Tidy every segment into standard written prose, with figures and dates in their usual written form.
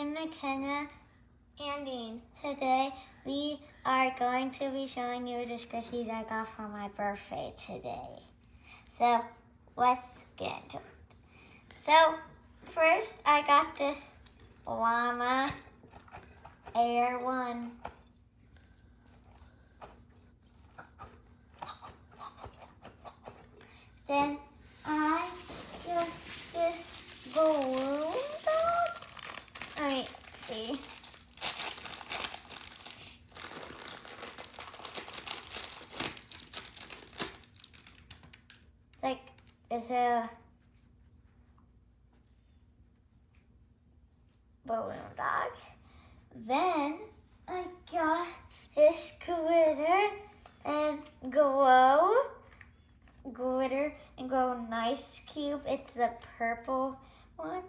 I'm Makenna. And Dean. Today we are going to be showing you the squishies I got for my birthday today. So let's get into it. So first I got this llama air one. Then I got this balloon dog. Let me see. It's a balloon dog. Then I got this glitter and glow nice cube. It's the purple one.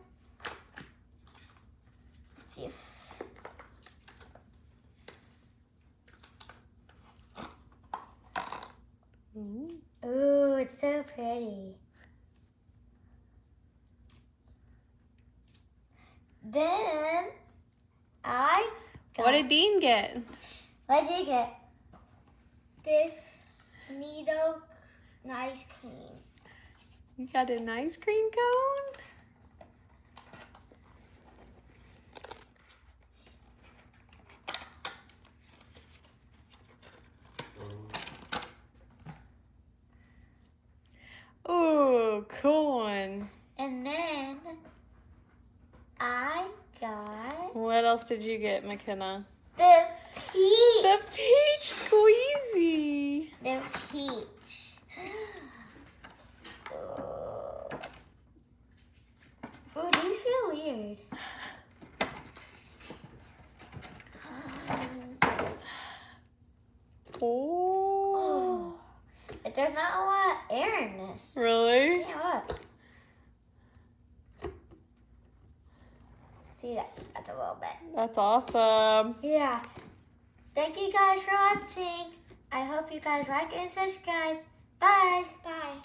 Let's see if ooh, it's so pretty. Then I got... What did Dean get? What did you get? This Needohs ice cream. You got an ice cream cone? Oh, cool one. And then I got What else did you get, McKenna? the peach. The peach squeezy. The peach. Oh, these feel weird. Oh. But there's not a lot of air in this. Really? Yeah, look. See, that's a little bit. That's awesome. Yeah. Thank you guys for watching. I hope you guys like and subscribe. Bye. Bye.